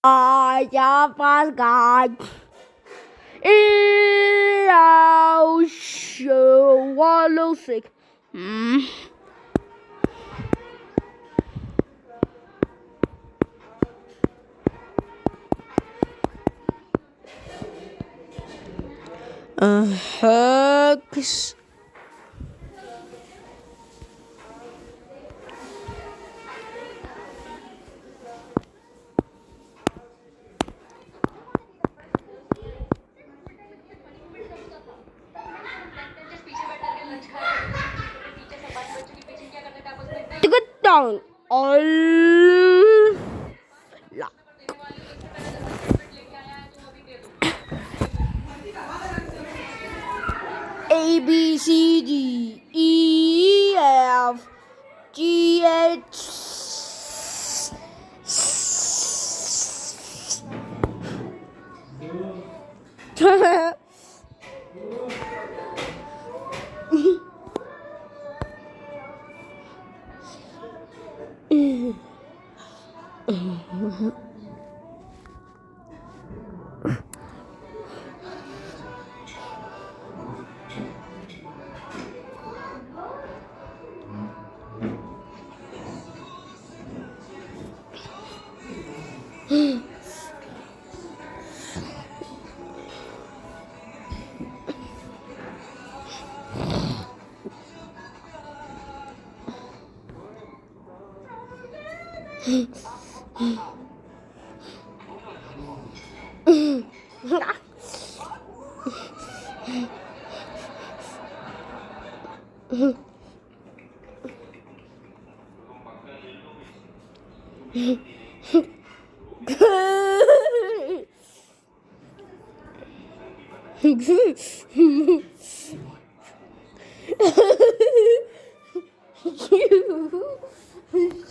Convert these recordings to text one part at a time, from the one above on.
I just forgot. I'll show what looks like. Hugs. Ticket down. All. A B C D E F G H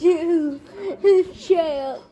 you, shut up.